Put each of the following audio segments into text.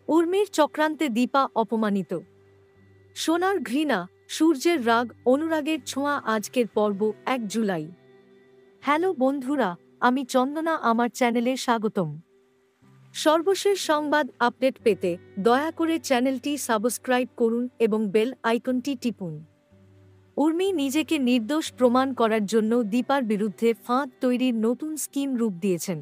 উর্মির চক্রান্তে দীপা অপমানিত। সোনার ঘৃণা, সূর্যের রাগ, অনুরাগের ছোঁয়া। আজকের পর্ব ১ জুলাই। হ্যালো বন্ধুরা, আমি চন্দনা, আমার চ্যানেলে স্বাগতম। সর্বশেষ সংবাদ আপডেট পেতে দয়া করে চ্যানেলটি সাবস্ক্রাইব করুন এবং বেল আইকনটি টিপুন। উর্মি নিজেকে নির্দোষ প্রমাণ করার জন্য দীপার বিরুদ্ধে ফাঁদ তৈরির নতুন স্কিম রূপ দিয়েছেন।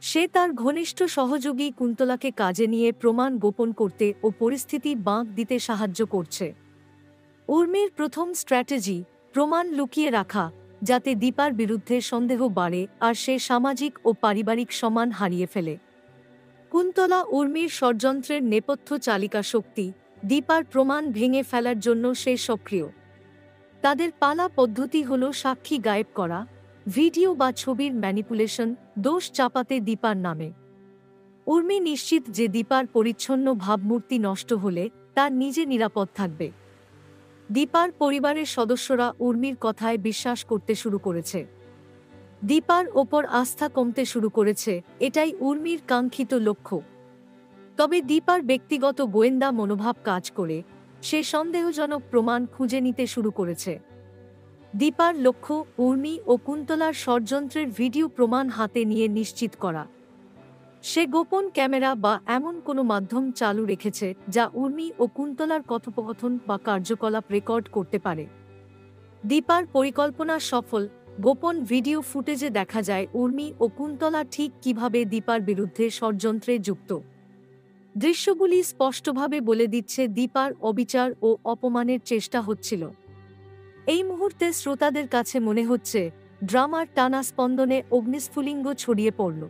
সে তার ঘনিষ্ঠ সহযোগী কুন্তলাকে কাজে নিয়ে প্রমাণ গোপন করতে ও পরিস্থিতি বাঁক দিতে সাহায্য করছে। উর্মির প্রথম স্ট্র্যাটেজি, প্রমাণ লুকিয়ে রাখা, যাতে দীপার বিরুদ্ধে সন্দেহ বাড়ে আর সে সামাজিক ও পারিবারিক সম্মান হারিয়ে ফেলে। কুন্তলা উর্মির ষড়যন্ত্রের নেপথ্য চালিকা শক্তি, দীপার প্রমাণ ভেঙে ফেলার জন্য সে সক্রিয়। তাদের পালা পদ্ধতি হল সাক্ষী গায়েব করা, ভিডিও বা ছবির ম্যানিপুলেশন, দোষ চাপাতে দীপার নামে। উর্মি নিশ্চিত যে দীপার পরিচ্ছন্ন ভাবমূর্তি নষ্ট হলে তার নিজে নিরাপদ থাকবে। দীপার পরিবারের সদস্যরা উর্মির কথায় বিশ্বাস করতে শুরু করেছে। দীপার ওপর আস্থা কমতে শুরু করেছে, এটাই উর্মির কাঙ্ক্ষিত লক্ষ্য। তবে দীপার ব্যক্তিগত গোয়েন্দা মনোভাব কাজ করে, সে সন্দেহজনক প্রমাণ খুঁজে নিতে শুরু করেছে। দীপার লক্ষ্য উর্মি ও কুন্তলার ষড়যন্ত্রের ভিডিও প্রমাণ হাতে নিয়ে নিশ্চিত করা। সে গোপন ক্যামেরা বা এমন কোনো মাধ্যম চালু রেখেছে যা উর্মি ও কুন্তলার কথোপকথন বা কার্যকলাপ রেকর্ড করতে পারে। দীপার পরিকল্পনা সফল। গোপন ভিডিও ফুটেজে দেখা যায় উর্মি ও কুন্তলা ঠিক কিভাবে দীপার বিরুদ্ধে ষড়যন্ত্রে যুক্ত। দৃশ্যগুলি স্পষ্টভাবে বলে দিচ্ছে দীপার অবিচার ও অপমানের চেষ্টা হচ্ছিল। এই মুহূর্তে শ্রোতাদের কাছে মনে হচ্ছে ড্রামার টানা স্পন্দনে অগ্নিস্ফুলিঙ্গ ছড়িয়ে পড়ল।